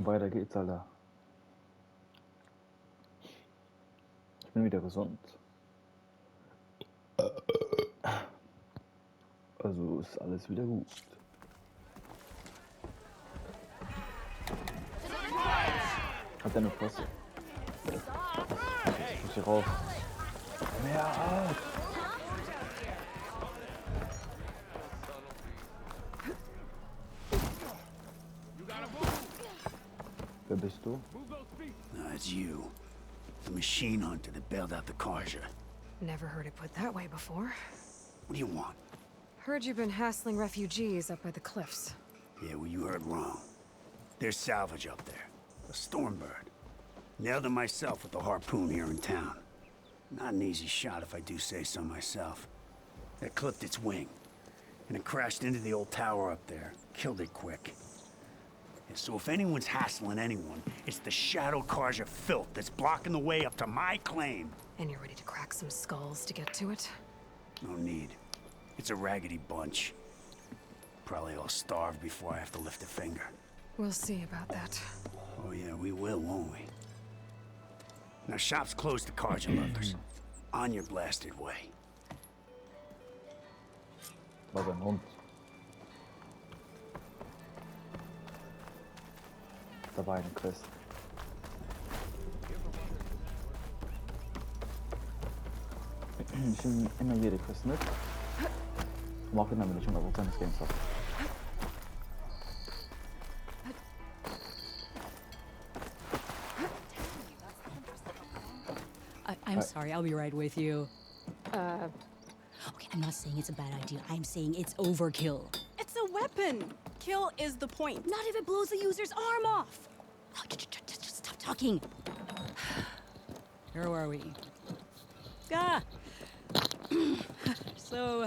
Weiter geht's, Alter. Ich bin wieder gesund. Also ist alles wieder gut. Hat deine Posse. Ich muss hier raus. Mehr auf! Wer bist du? No, it's you. The machine hunter that bailed out the Karja. Never heard it put that way before. What do you want? Heard you've been hassling refugees up by the cliffs. Yeah, well, you heard wrong. There's salvage up there. A Stormbird. Nailed it myself with the harpoon here in town. Not an easy shot if I do say so myself. It clipped its wing. And it crashed into the old tower up there. Killed it quick. Yeah, so if anyone's hassling anyone, it's the Shadow Karja filth that's blocking the way up to my claim. And you're ready to crack some skulls to get to it? No need. It's a raggedy bunch. Probably all starved before I have to lift a finger. We'll see about that. Oh yeah, we will, won't we? Now shop's closed to Karja lovers. On your blasted way. War sein Hund. Da war eine Quest. Ich nehme immer jede Quest mit. Um auch immer, wenn ich 100% des Games habe. I'm sorry, I'll be right with you. Okay, I'm not saying it's a bad idea. I'm saying it's overkill. It's a weapon. Kill is the point. Not if it blows the user's arm off. Oh, just stop talking. Where are we? Ah! So,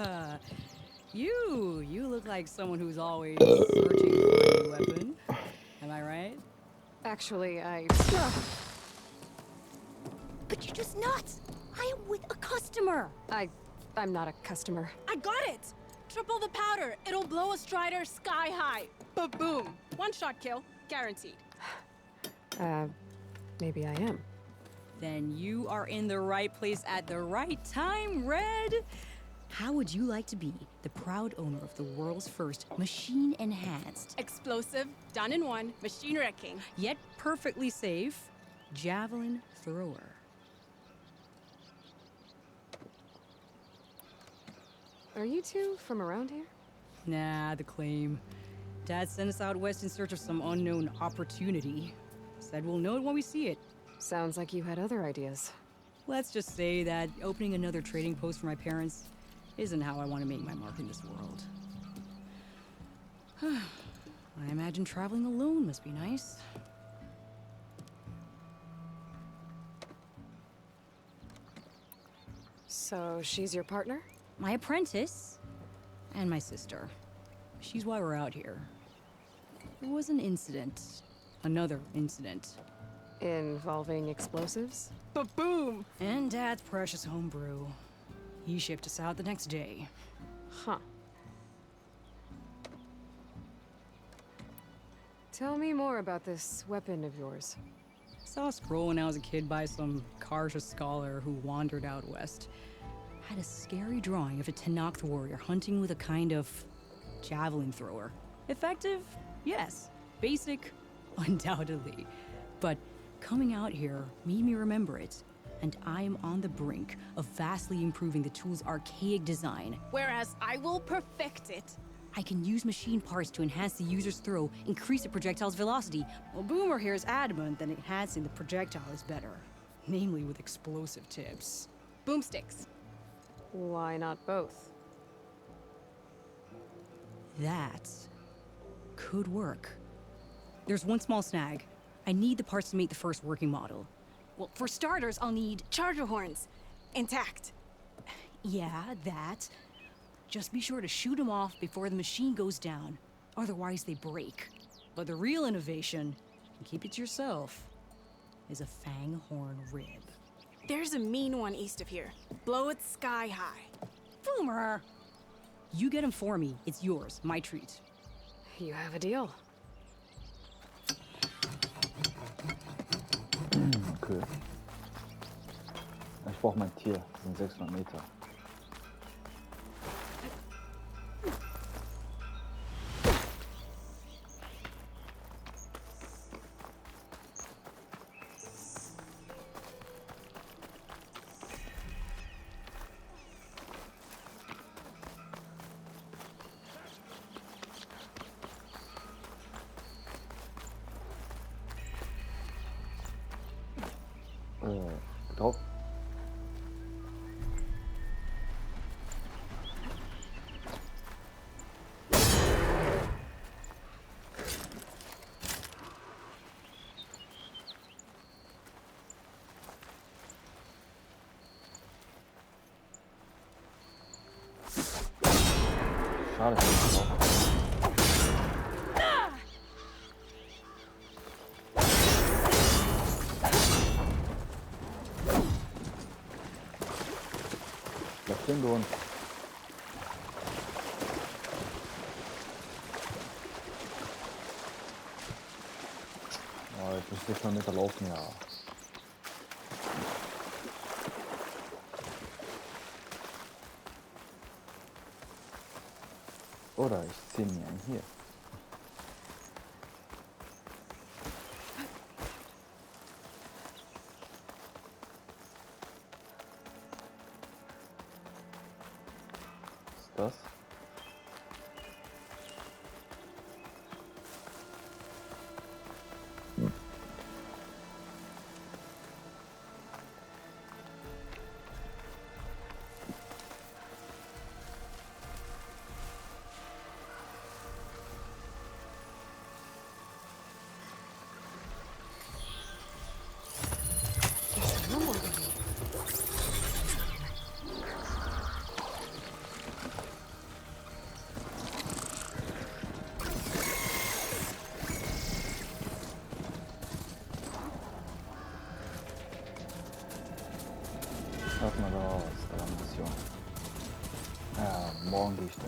you look like someone who's always searching for a weapon. Am I right? Actually, But you're just nuts. I am with a customer. I'm not a customer. I got it. Triple the powder. It'll blow a Strider sky high. Ba-boom. One shot kill. Guaranteed. Maybe I am. Then you are in the right place at the right time, Red. How would you like to be the proud owner of the world's first machine-enhanced, Explosive. Done in one. Machine wrecking. Yet perfectly safe, javelin thrower. Are you two from around here? Nah, the claim. Dad sent us out west in search of some unknown opportunity. Said we'll know it when we see it. Sounds like you had other ideas. Let's just say that opening another trading post for my parents isn't how I want to make my mark in this world. I imagine traveling alone must be nice. So she's your partner? My apprentice and my sister. She's why we're out here. There was an incident. Another incident. Involving explosives? Ba-boom. And Dad's precious homebrew. He shipped us out the next day. Huh. Tell me more about this weapon of yours. Saw a scroll when I was a kid by some Karja scholar who wandered out west. Had a scary drawing of a Tenakth warrior hunting with a kind of javelin thrower. Effective? Yes. Basic? Undoubtedly. But coming out here made me remember it, and I am on the brink of vastly improving the tool's archaic design. Whereas I will perfect it. I can use machine parts to enhance the user's throw, increase the projectile's velocity. Well, Boomer here is adamant that enhancing the projectile is better, namely with explosive tips. Boomsticks. Why not both? That could work. There's one small snag. I need the parts to make the first working model. Well, for starters, I'll need charger horns. Intact. Yeah, that. Just be sure to shoot them off before the machine goes down. Otherwise, they break. But the real innovation, and keep it to yourself, is a fang horn rib. There's a mean one east of here. Blow it sky high. Boomer! You get him for me. It's yours. My treat. You have a deal. Okay. Ich brauche mein Tier. Das sind 600 Meter. Drauf. Schade, dass ich nicht drauf. Lass den durch. Oh, jetzt muss ich 600 Meter laufen, ja. Oder ich ziehe mir einen hier. Was ist das? There's no more baby. Lass mal raus, da eine Mission. Ja, morgen gehe ich da.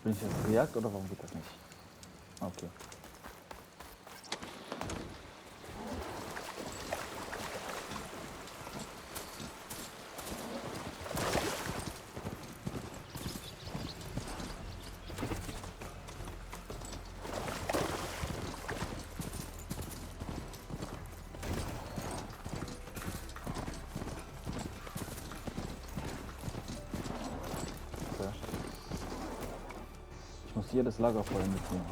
Bin ich jetzt gejagt oder warum geht das nicht? Okay. Okay. Ich muss jedes Lagerfeuer mitnehmen,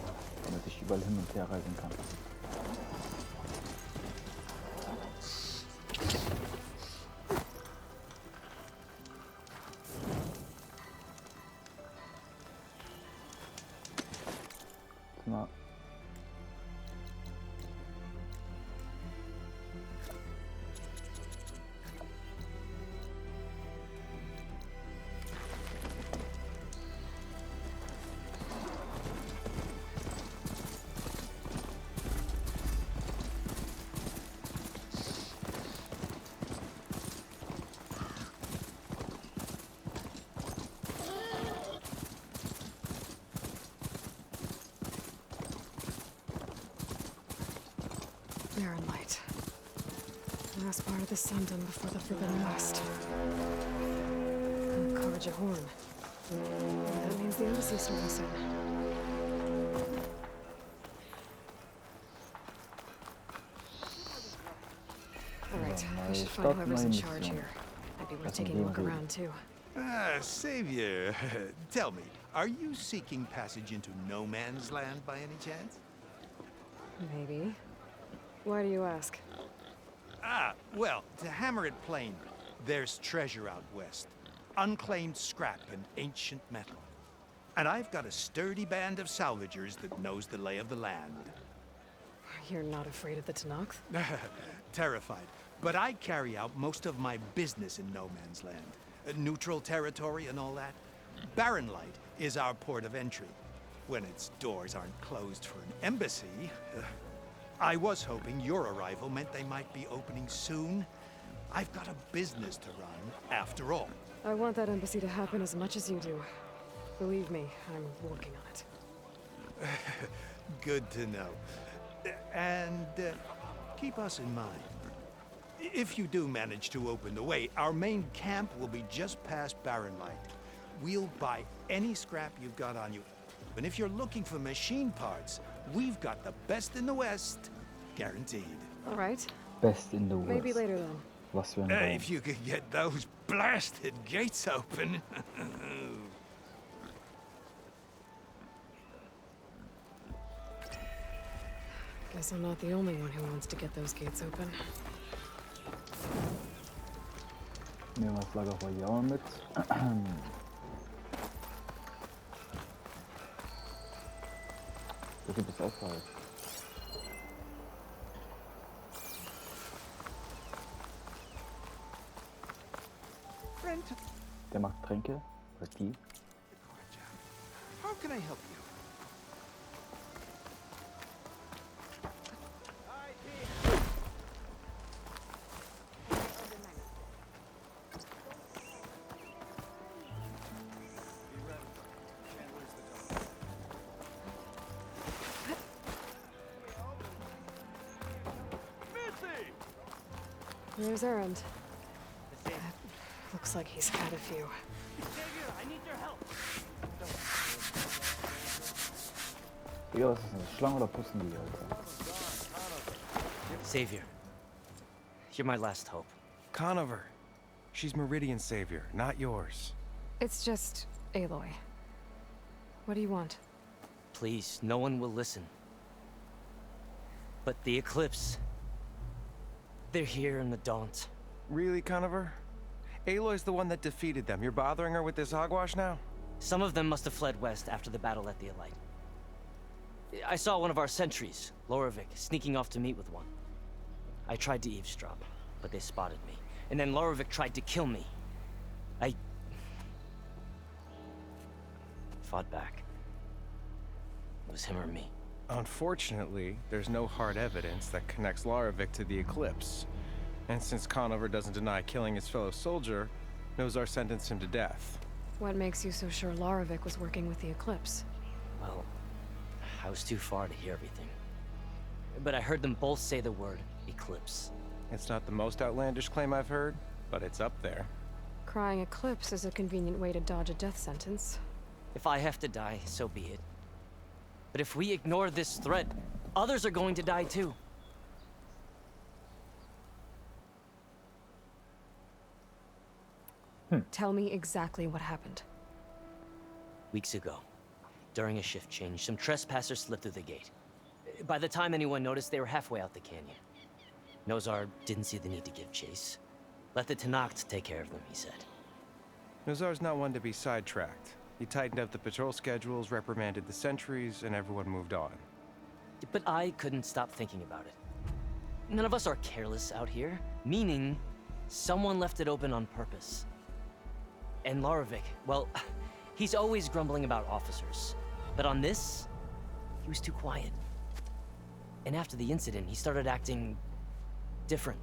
damit ich überall hin und her reisen kann. Na. Barren Light. Last part of the Sundom before the Forbidden West. Karja Horn. That means the embassy's starting soon. Alright, I should find whoever's in charge here. Might be worth taking a look around too. Savior, tell me, are you seeking passage into no man's land by any chance? Maybe. Why do you ask? Ah, well, to hammer it plain, there's treasure out west. Unclaimed scrap and ancient metal. And I've got a sturdy band of salvagers that knows the lay of the land. You're not afraid of the Tenakth? Terrified. But I carry out most of my business in no man's land. Neutral territory and all that. Barren Light is our port of entry. When its doors aren't closed for an embassy, I was hoping your arrival meant they might be opening soon. I've got a business to run, after all. I want that embassy to happen as much as you do. Believe me, I'm working on it. Good to know. And keep us in mind. If you do manage to open the way, our main camp will be just past Barren Light. We'll buy any scrap you've got on you. And if you're looking for machine parts, we've got the best in the West, guaranteed. All right. Best in the West. Maybe later then. Was für ein Raum. If you could get those blasted gates open. Guess I'm not the only one who wants to get those gates open. Nehmen wir Flagge Royale mit. Der Typ ist auch falsch. Der macht Tränke. Oder die. How can I help you? There's Erend. Looks like he's had a few. Digga, was ist das? Schlange oder putzen die, Alter? Savior, you're my last hope. Conover. She's Meridian's savior, not yours. It's just Aloy. What do you want? Please, no one will listen. But the Eclipse... they're here in the Daunt. Really, Conover? Aloy's the one that defeated them. You're bothering her with this hogwash now? Some of them must have fled west after the battle at the Elite. I saw one of our sentries, Loravik, sneaking off to meet with one. I tried to eavesdrop, but they spotted me. And then Loravik tried to kill me. I... fought back. It was him or me. Unfortunately, there's no hard evidence that connects Loravik to the Eclipse. And since Conover doesn't deny killing his fellow soldier, Nozar sentenced him to death. What makes you so sure Laravik was working with the Eclipse? Well, I was too far to hear everything. But I heard them both say the word Eclipse. It's not the most outlandish claim I've heard, but it's up there. Crying Eclipse is a convenient way to dodge a death sentence. If I have to die, so be it. But if we ignore this threat, others are going to die too. Tell me exactly what happened. Weeks ago, during a shift change, some trespassers slipped through the gate. By the time anyone noticed, they were halfway out the canyon. Nozar didn't see the need to give chase. Let the Tenakth take care of them, he said. Nozar's not one to be sidetracked. He tightened up the patrol schedules, reprimanded the sentries, and everyone moved on. But I couldn't stop thinking about it. None of us are careless out here, meaning someone left it open on purpose. And Laravik, well, he's always grumbling about officers. But on this, he was too quiet. And after the incident, he started acting different,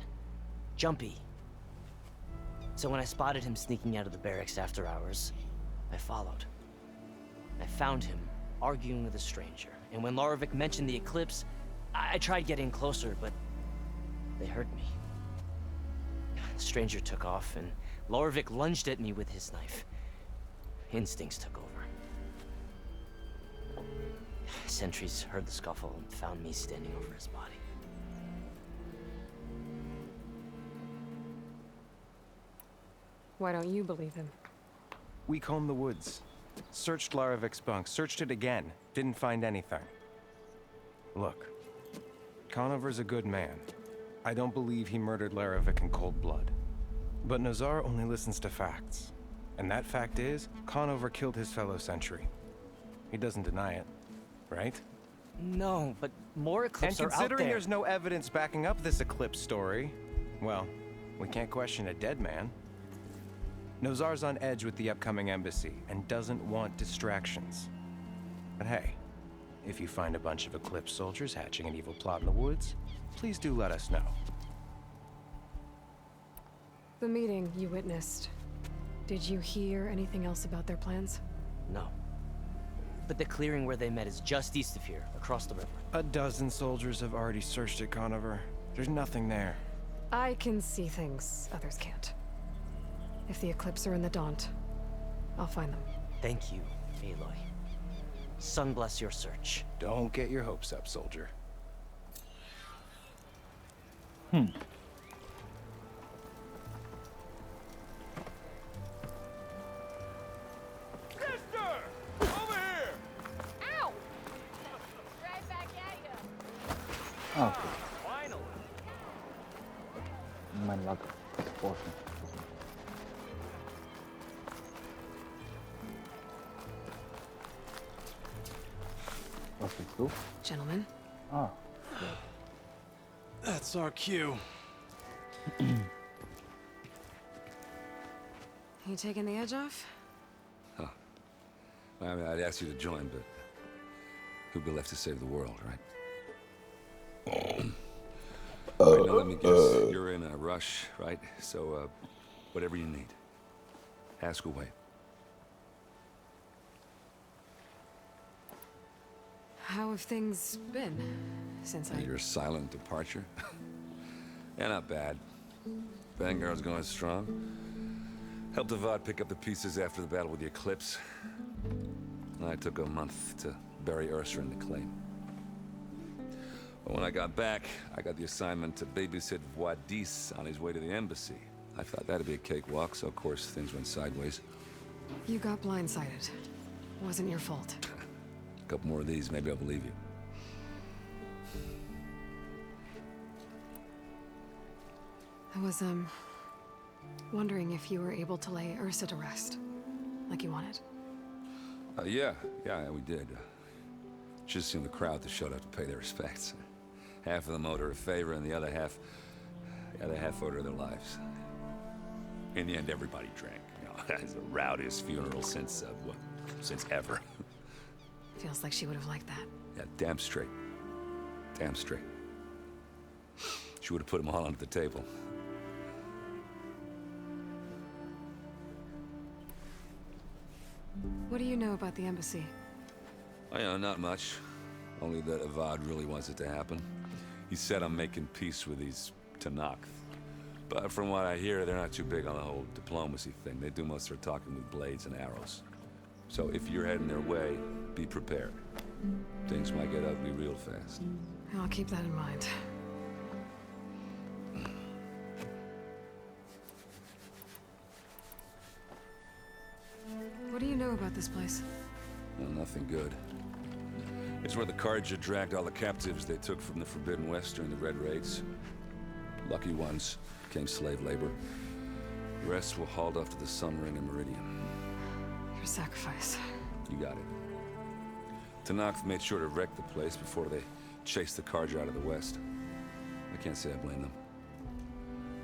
jumpy. So when I spotted him sneaking out of the barracks after hours, I followed. I found him arguing with a stranger. And when Laravik mentioned the Eclipse, I tried getting closer, but they heard me. The stranger took off, and Laravik lunged at me with his knife. Instincts took over. Sentries heard the scuffle and found me standing over his body. Why don't you believe him? We combed the woods. Searched Laravik's bunk, searched it again. Didn't find anything. Look, Conover's a good man. I don't believe he murdered Laravik in cold blood. But Nozar only listens to facts. And that fact is, Conover killed his fellow sentry. He doesn't deny it, right? No, but more Eclipse are out there. And considering there's no evidence backing up this Eclipse story, well, we can't question a dead man. Nozar's on edge with the upcoming embassy and doesn't want distractions. But hey, if you find a bunch of Eclipse soldiers hatching an evil plot in the woods, please do let us know. The meeting you witnessed. Did you hear anything else about their plans? No. But the clearing where they met is just east of here, across the river. A dozen soldiers have already searched it, Conover. There's nothing there. I can see things others can't. If the Eclipse are in the Daunt, I'll find them. Thank you, Aloy. Sun bless your search. Don't get your hopes up, soldier. Ah, okay. Mein Luck ist Porsche. Was willst du? Gentlemen, Ah, That's our cue. you taking the edge off? I mean, I'd ask you to join, but who'd be left to save the world, right? All right, now let me guess. You're in a rush, right? So, whatever you need, ask away. How have things been since I... Your silent departure? Yeah, not bad. Vanguard's going strong. Helped Avad pick up the pieces after the battle with the Eclipse. I took a month to bury Ursa in the claim. But when I got back, I got the assignment to babysit Wadis on his way to the embassy. I thought that'd be a cakewalk, so of course things went sideways. You got blindsided. Wasn't your fault. A couple more of these, maybe I'll believe you. I was, wondering if you were able to lay Ursa to rest, like you wanted. Yeah, we did. Just seen the crowd that showed up to pay their respects. Half of them owed her a favor, and the other half owed her their lives. In the end, everybody drank. You know, it's the rowdiest funeral since ever. Feels like she would have liked that. Yeah, damn straight. Damn straight. She would have put them all onto the table. What do you know about the embassy? Oh, yeah, not much. Only that Avad really wants it to happen. He said I'm making peace with these Tenakth. But from what I hear, they're not too big on the whole diplomacy thing. They do most of their talking with blades and arrows. So if you're heading their way, be prepared. Things might get ugly real fast. I'll keep that in mind. What do you know about this place? Well, nothing good. It's where the Carja dragged all the captives they took from the Forbidden West during the Red Raids. Lucky ones became slave labor. The rest were hauled off to the Sun Ring and Meridian. Your sacrifice. You got it. Tenakth made sure to wreck the place before they chased the Carja out of the West. I can't say I blame them.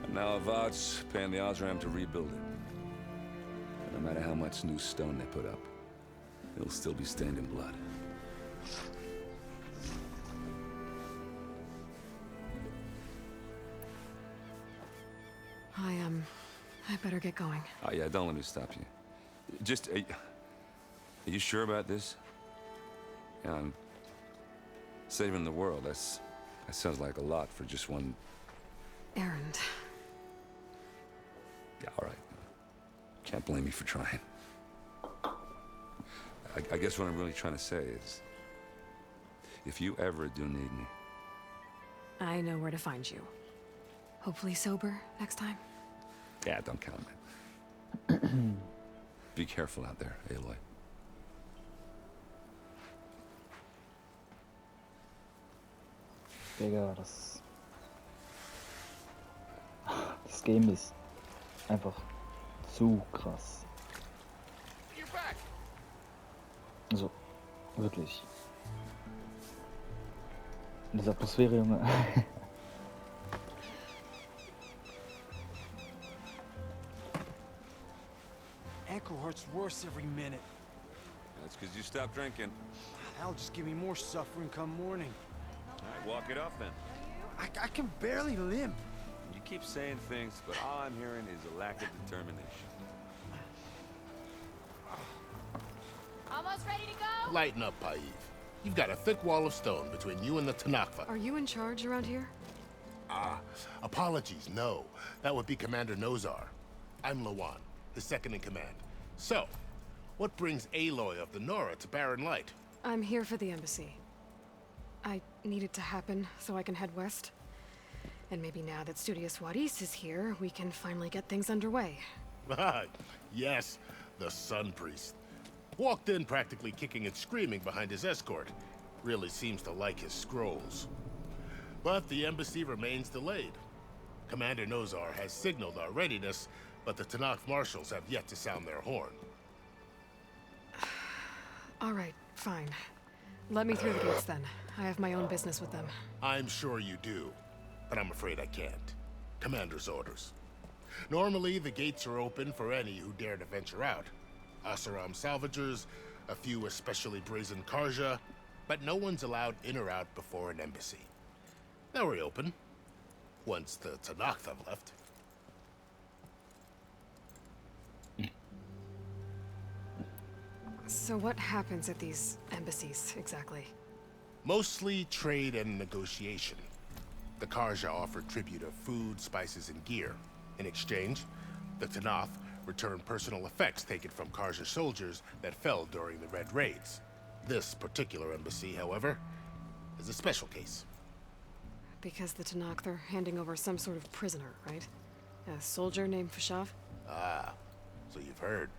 And now Avad's paying the Osram to rebuild it. And no matter how much new stone they put up, it'll still be stained in blood. I better get going. Oh yeah, don't let me stop you. Just, are you sure about this? Yeah, I'm saving the world. That sounds like a lot for just one... Errand. Yeah, all right. Can't blame me for trying. I guess what I'm really trying to say is, if you ever do need me... I know where to find you. Hopefully sober next time. Yeah, don't count on it. Be careful out there, Aloy. Digga, das Game ist einfach zu krass. Also, wirklich. Diese Atmosphäre, Junge. Ankle hurts worse every minute. That's because you stopped drinking. hell, just give me more suffering come morning. All right, walk it off then. I can barely limp. You keep saying things, but all I'm hearing is a lack of determination. Almost ready to go? Lighten up, Paiv. You've got a thick wall of stone between you and the Tanakh. Are you in charge around here? Apologies, no. That would be Commander Nozar. I'm Lawan, his second in command. So, what brings Aloy of the Nora to Barren Light? I'm here for the embassy. I need it to happen so I can head west. And maybe now that Studious Juarez is here, we can finally get things underway. Yes, the Sun Priest. Walked in practically kicking and screaming behind his escort. Really seems to like his scrolls. But the embassy remains delayed. Commander Nozar has signaled our readiness, but the Tanakh marshals have yet to sound their horn. All right, fine. Let me through the gates then. I have my own business with them. I'm sure you do, but I'm afraid I can't. Commander's orders. Normally, the gates are open for any who dare to venture out. Asaram salvagers, a few especially brazen Karja, but no one's allowed in or out before an embassy. They'll reopen, once the Tanakh have left. So what happens at these embassies, exactly? Mostly trade and negotiation. The Karja offer tribute of food, spices, and gear. In exchange, the Tanakh return personal effects taken from Karja soldiers that fell during the Red Raids. This particular embassy, however, is a special case. Because the Tanakh, they're handing over some sort of prisoner, right? A soldier named Fashav? Ah, so you've heard.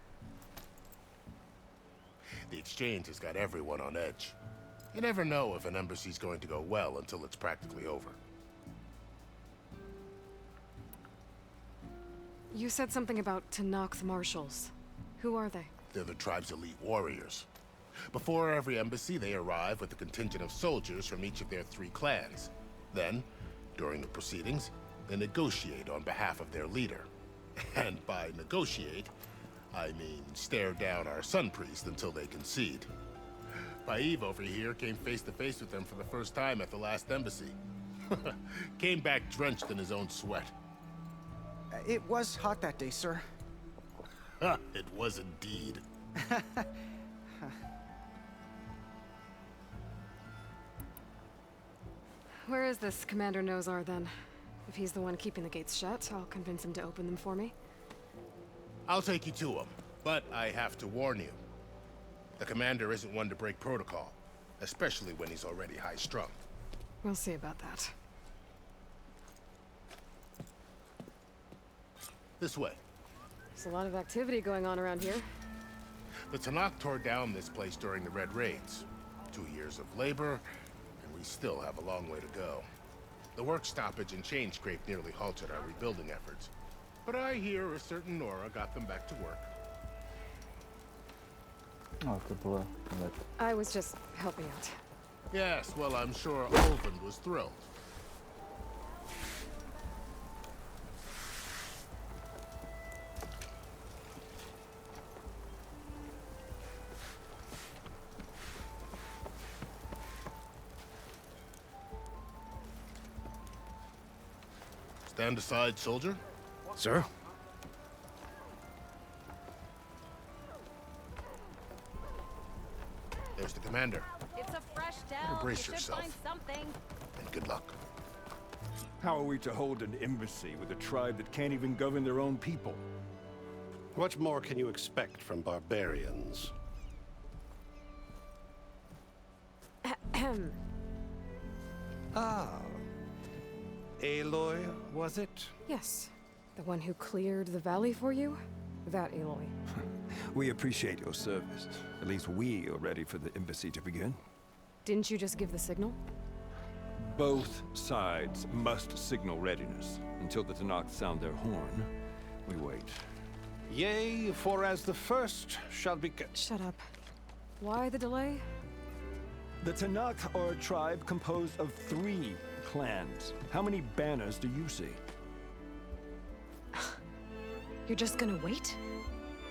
The exchange has got everyone on edge. You never know if an embassy's going to go well until it's practically over. You said something about Tanakh marshals. Who are they? They're the tribe's elite warriors. Before every embassy, they arrive with a contingent of soldiers from each of their 3 clans. Then, during the proceedings, they negotiate on behalf of their leader. And by negotiate, I mean stare down our Sun Priest until they concede. Paiv over here came face to face with them for the first time at the last embassy. Came back drenched in his own sweat. It was hot that day, sir. It was indeed. Where is this Commander Nozar, then? If he's the one keeping the gates shut, I'll convince him to open them for me. I'll take you to him, but I have to warn you. The commander isn't one to break protocol, especially when he's already high-strung. We'll see about that. This way. There's a lot of activity going on around here. The Tanakh tore down this place during the Red Raids. 2 years of labor, and we still have a long way to go. The work stoppage and chain scrape nearly halted our rebuilding efforts. But I hear a certain Nora got them back to work. Oh, good boy. I was just helping out. Yes, well, I'm sure Olvin was thrilled. Stand aside, soldier. Sir? There's the commander. It's a fresh tell. Brace We should yourself. find something. And good luck. How are we to hold an embassy with a tribe that can't even govern their own people? What more can you expect from barbarians? Aloy, was it? Yes. The one who cleared the valley for you? That Aloy. We appreciate your service. At least we are ready for the embassy to begin. Didn't you just give the signal? Both sides must signal readiness. Until the Tanakh sound their horn, we wait. Yea, for as the first shall be... Shut up. Why the delay? The Tanakh are a tribe composed of 3 clans. How many banners do you see? You're just gonna wait?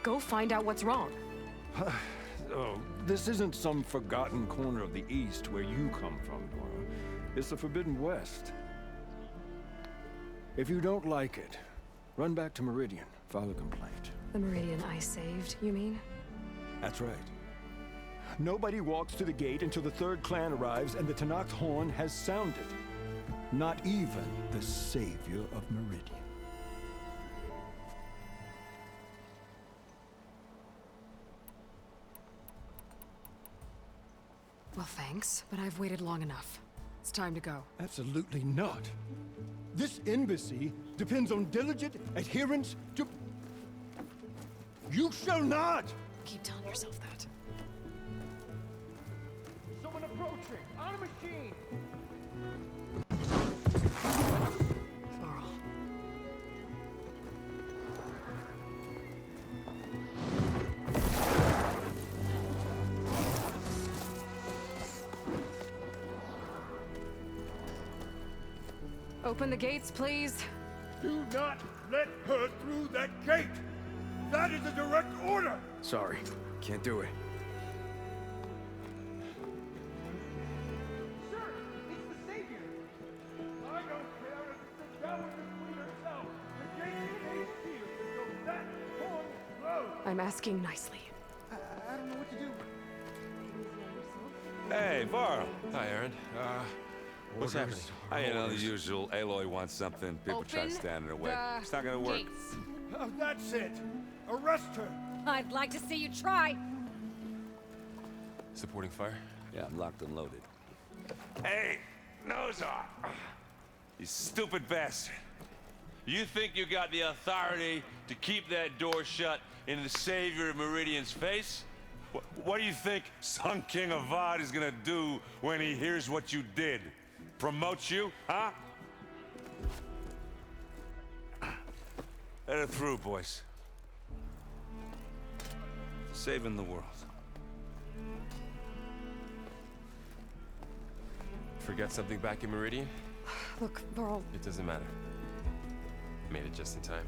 Go find out what's wrong. Oh, This isn't some forgotten corner of the East where you come from, Nora. It's the Forbidden West. If you don't like it, run back to Meridian, file a complaint. The Meridian I saved, you mean? That's right. Nobody walks to the gate until the third clan arrives and the Tenakth horn has sounded. Not even the savior of Meridian. Well, thanks, but I've waited long enough. It's time to go. Absolutely not. This embassy depends on diligent adherence to... You shall not! Keep telling yourself that. Someone approaching! On a machine! Varl. Open the gates, please. Do not let her through that gate! That is a direct order! Sorry, can't do it. Sir, it's the savior! I don't care if it's the Dowager Queen herself! The gate ain't sealed until that horn blows! I'm asking nicely. I don't know what to do. Hey, Varl. Hi, Aaron. What's happening? You know, the usual. Aloy wants something. People try to stand in her way. It's not gonna work. Oh, that's it! Arrest her! I'd like to see you try. Supporting fire? Yeah, I'm locked and loaded. Hey, Nozar! You stupid bastard. You think you got the authority to keep that door shut in the savior of Meridian's face? What do you think Sun King Avad is gonna do when he hears what you did? Promote you, huh? Let her through, boys. Saving the world. Forget something back in Meridian? Look, Varl. It doesn't matter. Made it just in time.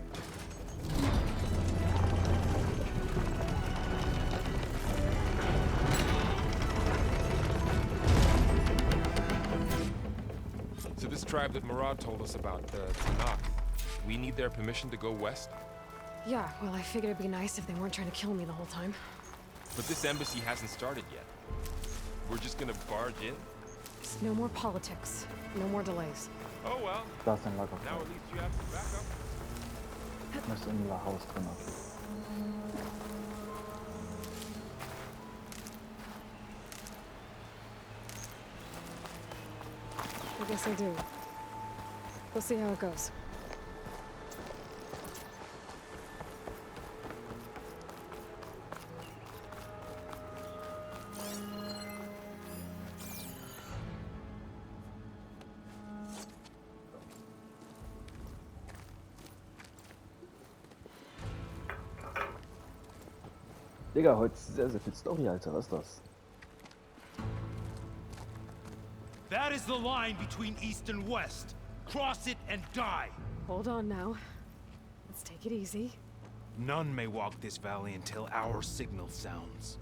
So this tribe that Murad told us about, the Tenakth, we need their permission to go west? Yeah, well, I figured it'd be nice if they weren't trying to kill me the whole time. But this embassy hasn't started yet. We're just gonna barge in? Just no more politics. No more delays. Oh well. Da ist ein Lager. Now at least you have some backup. Das ist im Haus drin. I guess I do. We'll see how it goes. Digga, heute ist sehr, sehr viel Story, Alter. Was ist das? That is the line between East and West. Cross it and die. Hold on now. Let's take it easy. None may walk this valley until our signal sounds.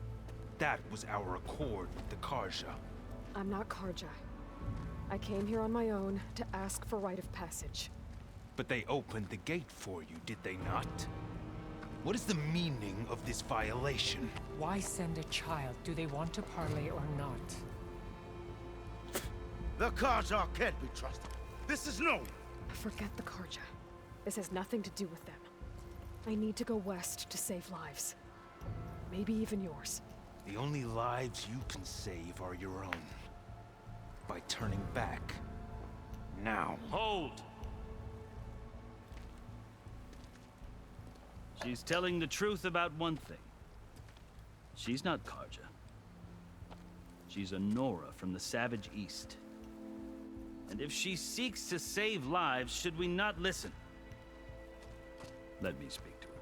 That was our accord with the Karja. I'm not Karja. I came here on my own to ask for rite of passage. But they opened the gate for you, did they not? What is the meaning of this violation? Why send a child? Do they want to parley or not? The Karja can't be trusted. This is known. Forget the Karja. This has nothing to do with them. I need to go west to save lives. Maybe even yours. The only lives you can save are your own. By turning back. Now. Hold! She's telling the truth about one thing. She's not Karja. She's a Nora from the Savage East. And if she seeks to save lives, should we not listen? Let me speak to her.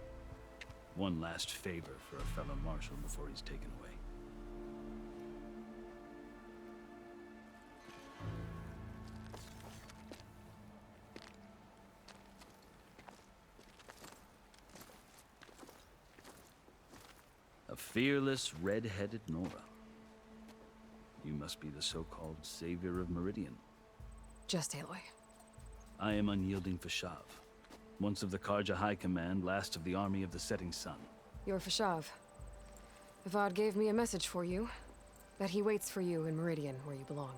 One last favor for a fellow marshal before he's taken away. A fearless, red-headed Nora. You must be the so-called savior of Meridian. Just Aloy. I am unyielding Fashav, once of the Karja High Command, last of the army of the Setting Sun. You're Fashav. Avad gave me a message for you. That he waits for you in Meridian, where you belong.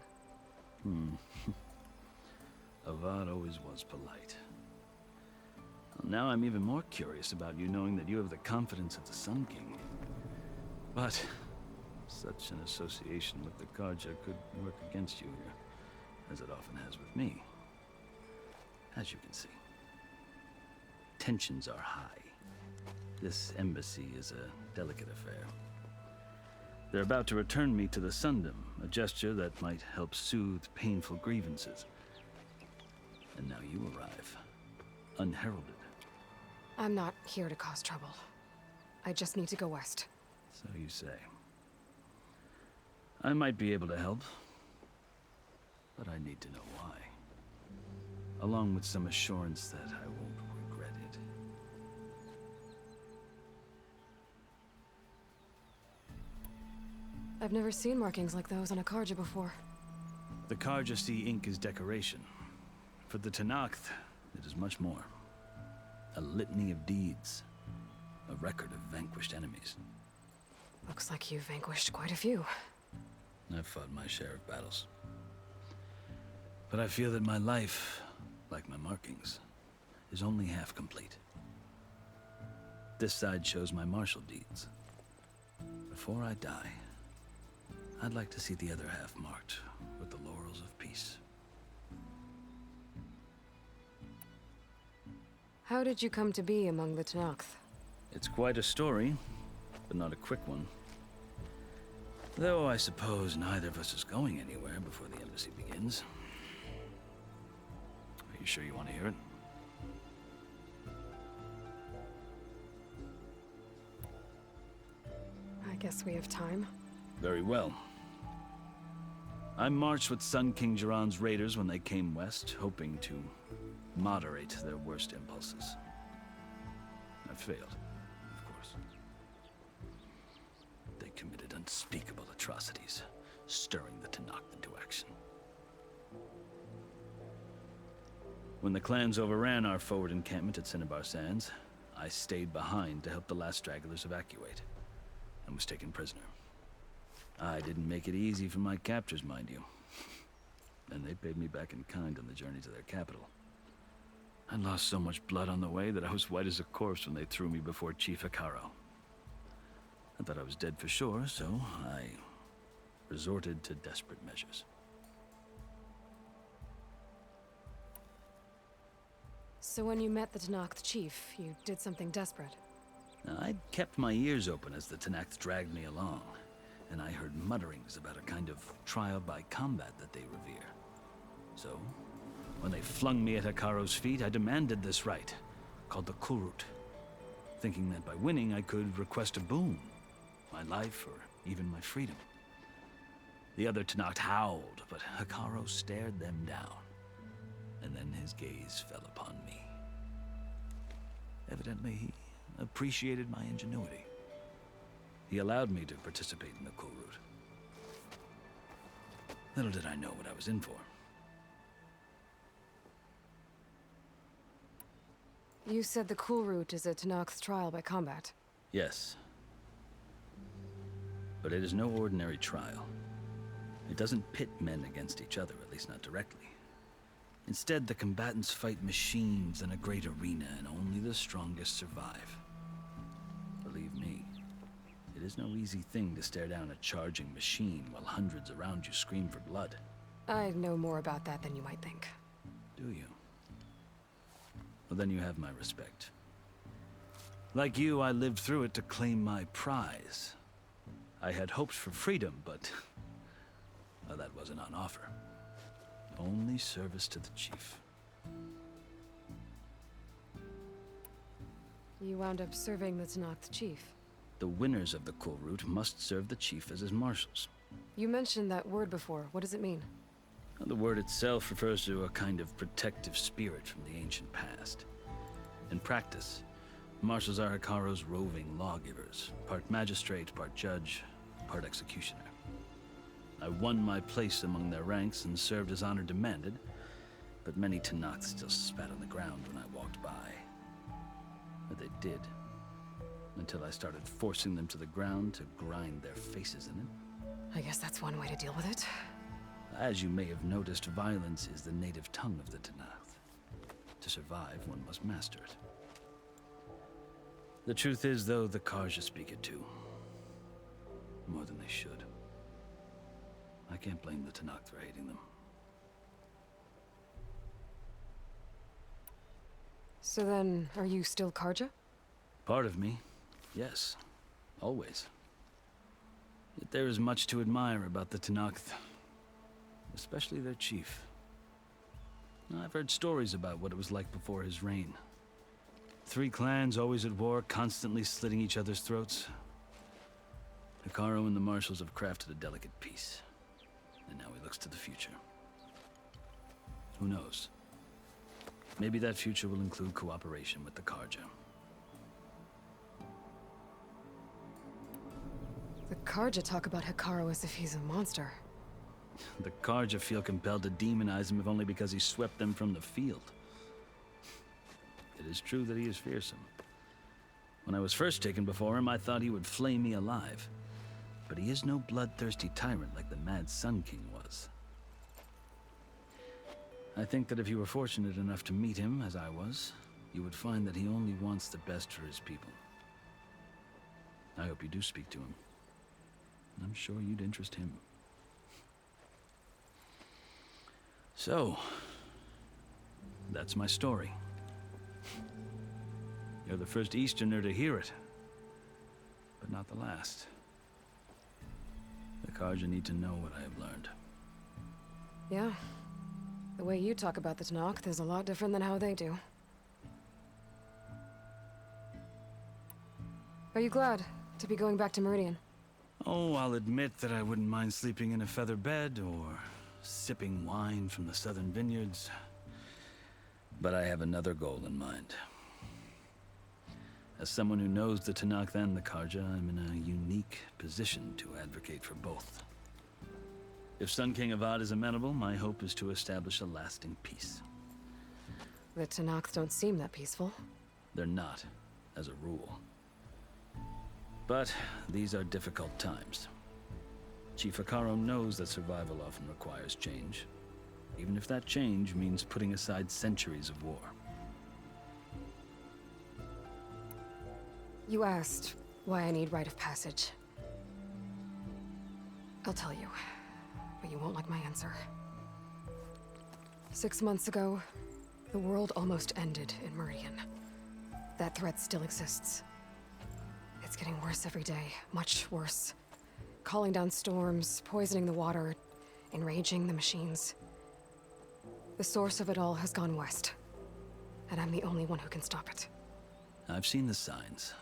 Avad always was polite. Well, now I'm even more curious about you, knowing that you have the confidence of the Sun King. But such an association with the Karja could work against you here, as it often has with me. As you can see, tensions are high. This embassy is a delicate affair. They're about to return me to the Sundom, a gesture that might help soothe painful grievances. And now you arrive, unheralded. I'm not here to cause trouble. I just need to go west. So you say. I might be able to help, but I need to know why. Along with some assurance that I won't regret it. I've never seen markings like those on a Karja before. The Karja see ink as decoration. For the Tenakth, it is much more. A litany of deeds. A record of vanquished enemies. Looks like you've vanquished quite a few. I've fought my share of battles. But I feel that my life, like my markings, is only half complete. This side shows my martial deeds. Before I die, I'd like to see the other half marked with the laurels of peace. How did you come to be among the Tenakth? It's quite a story, but not a quick one. Though I suppose neither of us is going anywhere before the embassy begins. Are you sure you want to hear it? I guess we have time. Very well. I marched with Sun King Jiran's raiders when they came west, hoping to moderate their worst impulses. I failed, of course. They committed unspeakable atrocities, stirring the Tenakth into action. When the clans overran our forward encampment at Cinnabar Sands, I stayed behind to help the last stragglers evacuate, and was taken prisoner. I didn't make it easy for my captors, mind you. And they paid me back in kind on the journey to their capital. I lost so much blood on the way that I was white as a corpse when they threw me before Chief Hekarro. I thought I was dead for sure, so I resorted to desperate measures. So when you met the Tenakth chief, you did something desperate. Now, I'd kept my ears open as the Tenakth dragged me along, and I heard mutterings about a kind of trial by combat that they revere. So, when they flung me at Hekarro's feet, I demanded this right, called the Kulrut, thinking that by winning I could request a boon, my life or even my freedom. The other Tenakth howled, but Hekarro stared them down, and then his gaze fell upon me. Evidently, he appreciated my ingenuity. He allowed me to participate in the Kulrut. Little did I know what I was in for. You said the Kulrut is a Tenakth trial by combat. Yes. But it is no ordinary trial. It doesn't pit men against each other, at least not directly. Instead, the combatants fight machines in a great arena, and only the strongest survive. Believe me, it is no easy thing to stare down a charging machine while hundreds around you scream for blood. I know more about that than you might think. Do you? Well, then you have my respect. Like you, I lived through it to claim my prize. I had hoped for freedom, but well, that wasn't on offer. Only service to the chief. You wound up serving the Tenakth chief. The winners of the Kulrut must serve the chief as his marshals. You mentioned that word before. What does it mean? The word itself refers to a kind of protective spirit from the ancient past. In practice, Marshals are Hikaro's roving lawgivers, part magistrate, part judge, part executioner. I won my place among their ranks and served as honor demanded, but many Tenakth still spat on the ground when I walked by. But they did, until I started forcing them to the ground to grind their faces in it. I guess that's one way to deal with it. As you may have noticed, violence is the native tongue of the Tenakth. To survive, one must master it. The truth is, though, the Carja speak it too. More than they should. I can't blame the Tenakth for hating them. So then, are you still Carja? Part of me, yes. Always. Yet there is much to admire about the Tenakth. Especially their chief. I've heard stories about what it was like before his reign. 3 clans always at war, constantly slitting each other's throats. Hikaro and the Marshals have crafted a delicate peace. And now he looks to the future. Who knows? Maybe that future will include cooperation with the Carja. The Carja talk about Hikaro as if he's a monster. The Carja feel compelled to demonize him if only because he swept them from the field. It is true that he is fearsome. When I was first taken before him, I thought he would flay me alive. But he is no bloodthirsty tyrant like the Mad Sun King was. I think that if you were fortunate enough to meet him, as I was, you would find that he only wants the best for his people. I hope you do speak to him. I'm sure you'd interest him. So, that's my story. You're the first Easterner to hear it, but not the last. The Carja need to know what I have learned. Yeah. The way you talk about the Tenakth is a lot different than how they do. Are you glad to be going back to Meridian? Oh, I'll admit that I wouldn't mind sleeping in a feather bed or sipping wine from the southern vineyards. But I have another goal in mind. As someone who knows the Tenakth and the Carja, I'm in a unique position to advocate for both. If Sun King Avad is amenable, my hope is to establish a lasting peace. The Tenakth don't seem that peaceful. They're not, as a rule. But these are difficult times. Chief Hikaro knows that survival often requires change, even if that change means putting aside centuries of war. You asked why I need rite of passage. I'll tell you, but you won't like my answer. 6 months ago, the world almost ended in Meridian. That threat still exists. It's getting worse every day, much worse. Calling down storms, poisoning the water, enraging the machines. The source of it all has gone west, and I'm the only one who can stop it. I've seen the signs.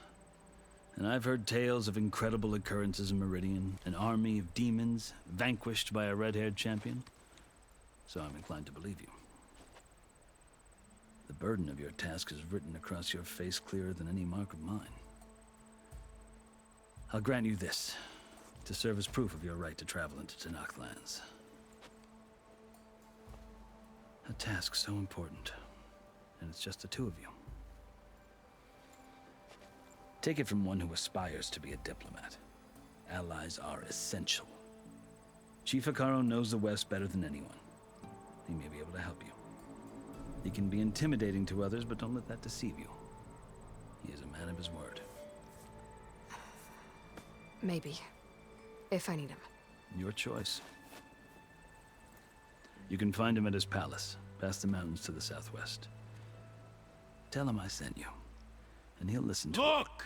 And I've heard tales of incredible occurrences in Meridian, an army of demons vanquished by a red-haired champion. So I'm inclined to believe you. The burden of your task is written across your face clearer than any mark of mine. I'll grant you this, to serve as proof of your right to travel into Tenakth lands. A task so important, and it's just the two of you. Take it from one who aspires to be a diplomat. Allies are essential. Chief Hikaro knows the West better than anyone. He may be able to help you. He can be intimidating to others, but don't let that deceive you. He is a man of his word. Maybe. If I need him. Your choice. You can find him at his palace, past the mountains to the southwest. Tell him I sent you, and he'll listen to Look!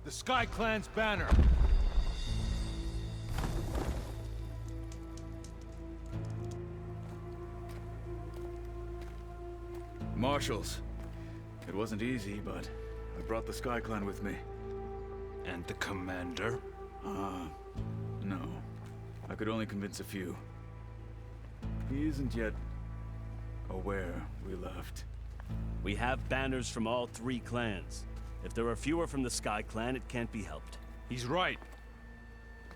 The Sky Clan's banner! Marshals. It wasn't easy, but I brought the Sky Clan with me. And the commander? No. I could only convince a few. He isn't yet aware we left. We have banners from all 3 clans. If there are fewer from the Sky Clan, it can't be helped. He's right.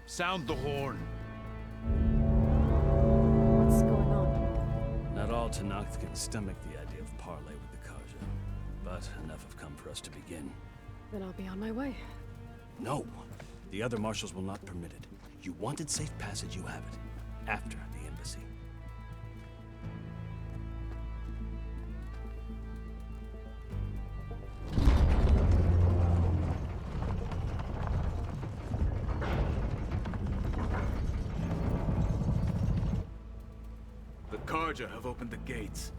Sound the horn. What's going on? Not all Tenakth can stomach the idea of parley with the Karja, but enough have come for us to begin. Then I'll be on my way. No! The other marshals will not permit it. You wanted safe passage, you have it. After the embassy. The Karja have opened the gates.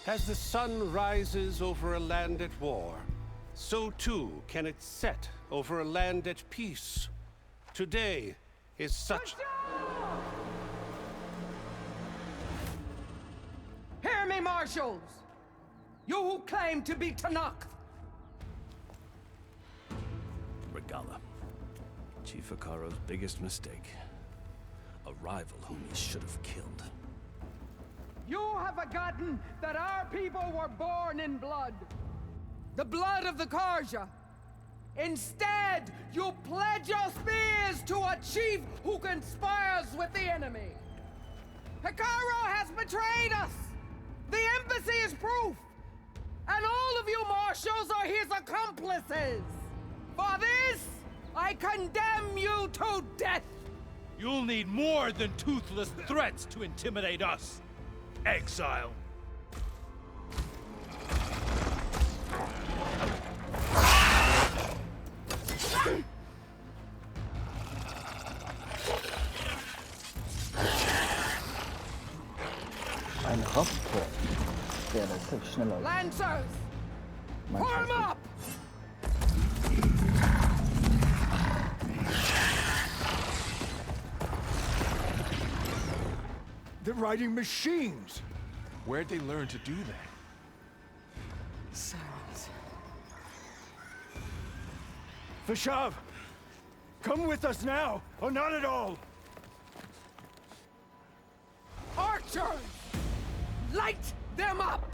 As the sun rises over a land at war, so too can it set over a land at peace. Today is such... Hear me, marshals! You who claim to be Tenakth! Regalla. Chief Hekarro's biggest mistake. A rival whom he should have killed. You have forgotten that our people were born in blood. The blood of the Karja. Instead, you pledge your spears to a chief who conspires with the enemy. Hekarro has betrayed us! The embassy is proof! And all of you marshals are his accomplices! For this, I condemn you to death! You'll need more than toothless threats to intimidate us. Exile. Eine Raffentor. Der ist schneller. Lancers! Form up! They're riding machines! Where'd they learn to do that? Sirens. Vashav! Come with us now, or not at all! Archers! Light them up!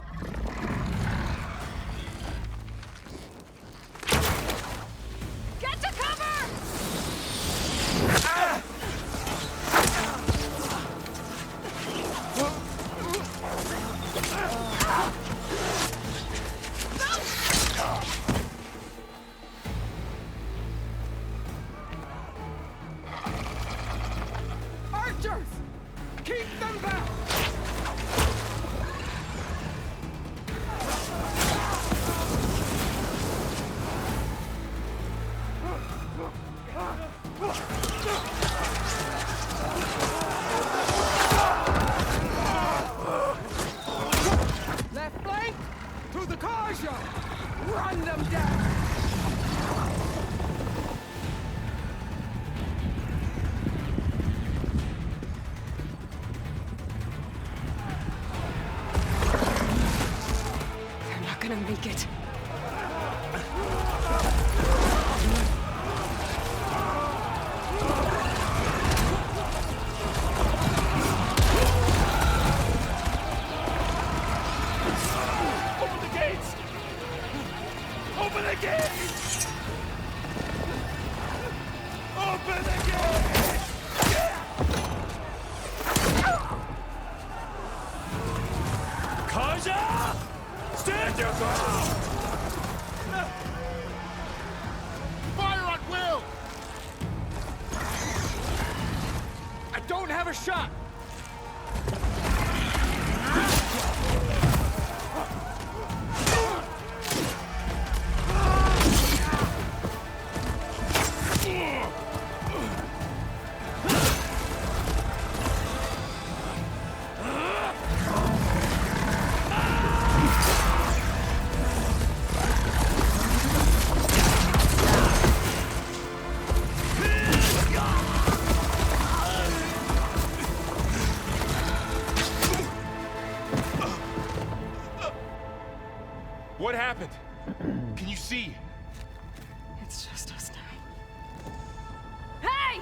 Get to cover! Ah! Archers! Keep them back! Left flank! To the Karja! Run them down! They're not gonna make it. Open the gates! Open the gates! Open the gates! Karja! Stand your ground! Fire at will! I don't have a shot! happened? Can you see? It's just us now. Hey!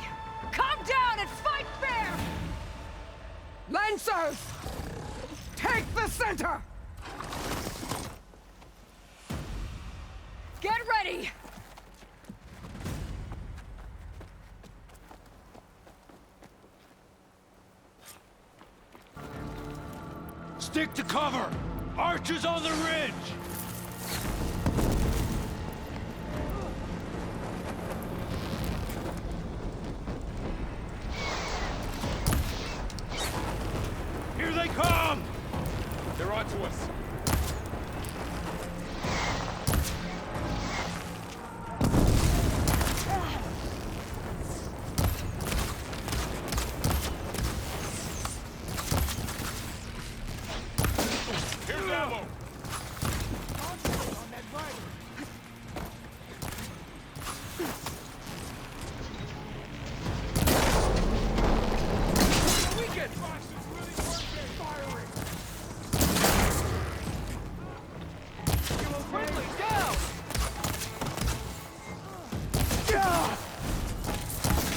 Calm down and fight fair! Lancers! Take the center! Get ready! Stick to cover! Archers on the ridge! Here they come! They're onto us. Here's ammo.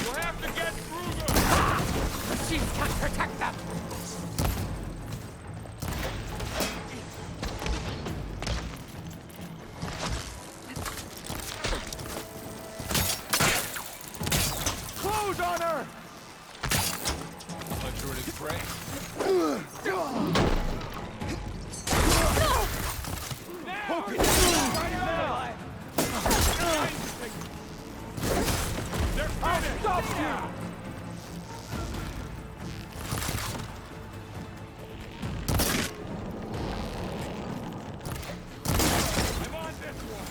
We'll have to get through them. Machines can't protect them! Close on her! Hunter and his prey. Poke it! They're finished. Stop you! I'm on this one.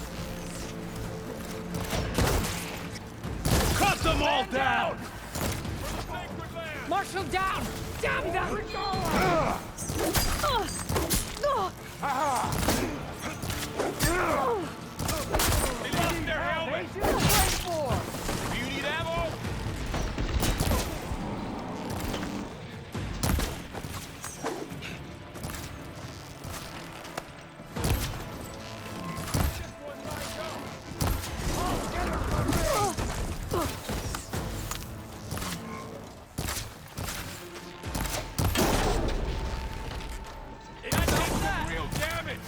Cut them all down! Marshal down! Damn them! They lost their helmet. Do you need ammo? That did some real damage.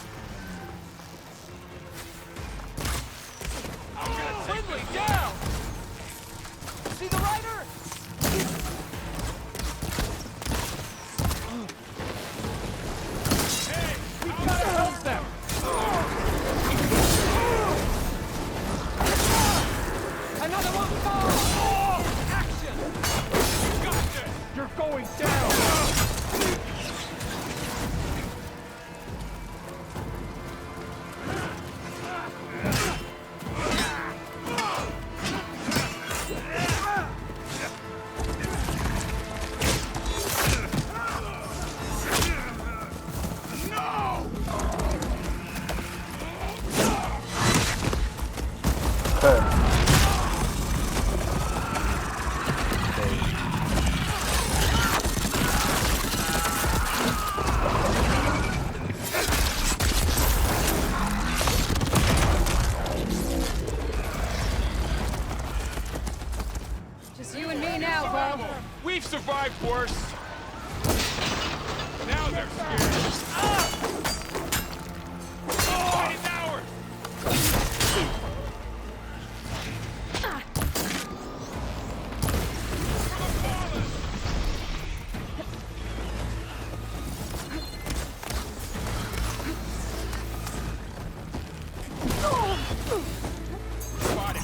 I'm gonna take Ridley, down! See the rider? Hey, We gotta help them! Another one falls! Action! you got this. You're going down! Just you and me now, Bo. We've survived worse. Now they're scared. Fight is ours. Spotted.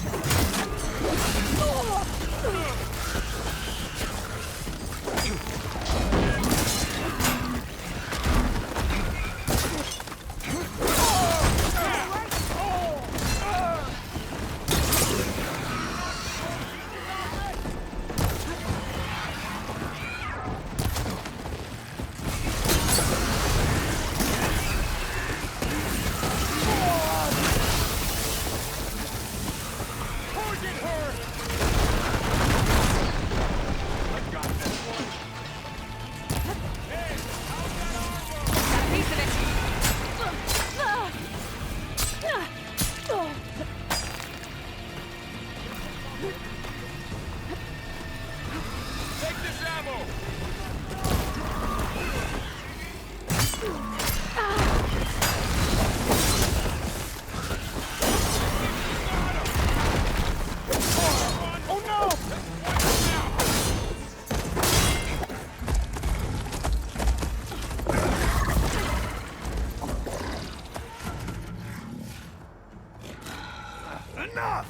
Enough!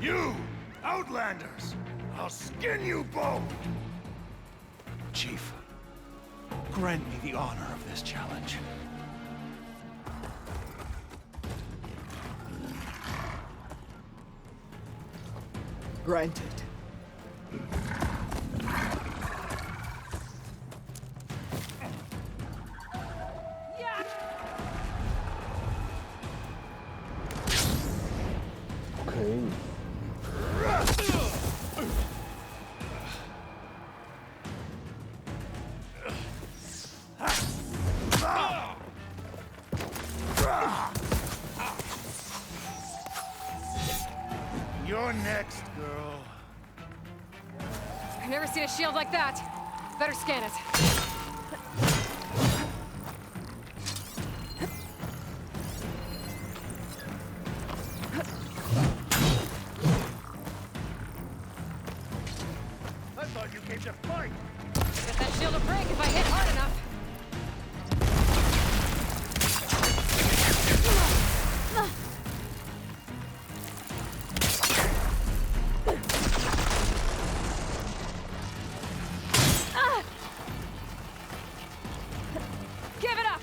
You, Outlanders! I'll skin you both! Chief, grant me the honor of this challenge. Granted. Okay. You're next, girl. I've never seen a shield like that. Better scan it. I thought you came to fight. Get that shield to break if I hit hard enough. Give it up!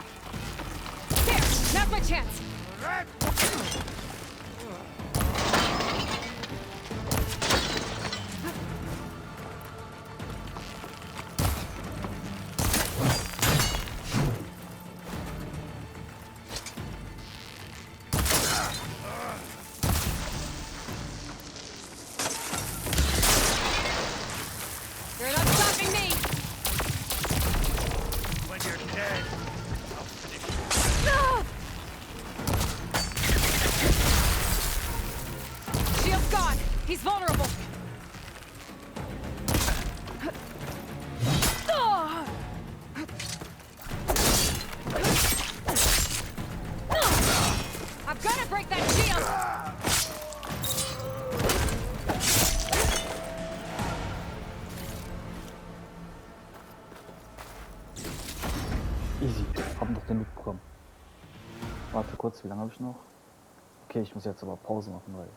There! Now's my chance! You're not stopping me! When you're dead, I'll finish you. Ah! Shield's gone. He's vulnerable. Ah! I've got to break that shield. Easy. Hab noch den mitbekommen. Warte kurz, wie lange habe ich noch? Okay, ich muss jetzt aber Pause machen, weil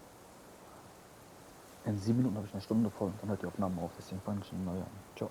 in 7 Minuten habe ich eine Stunde voll und dann hört die Aufnahme auf. Deswegen fange ich neu an. Ciao.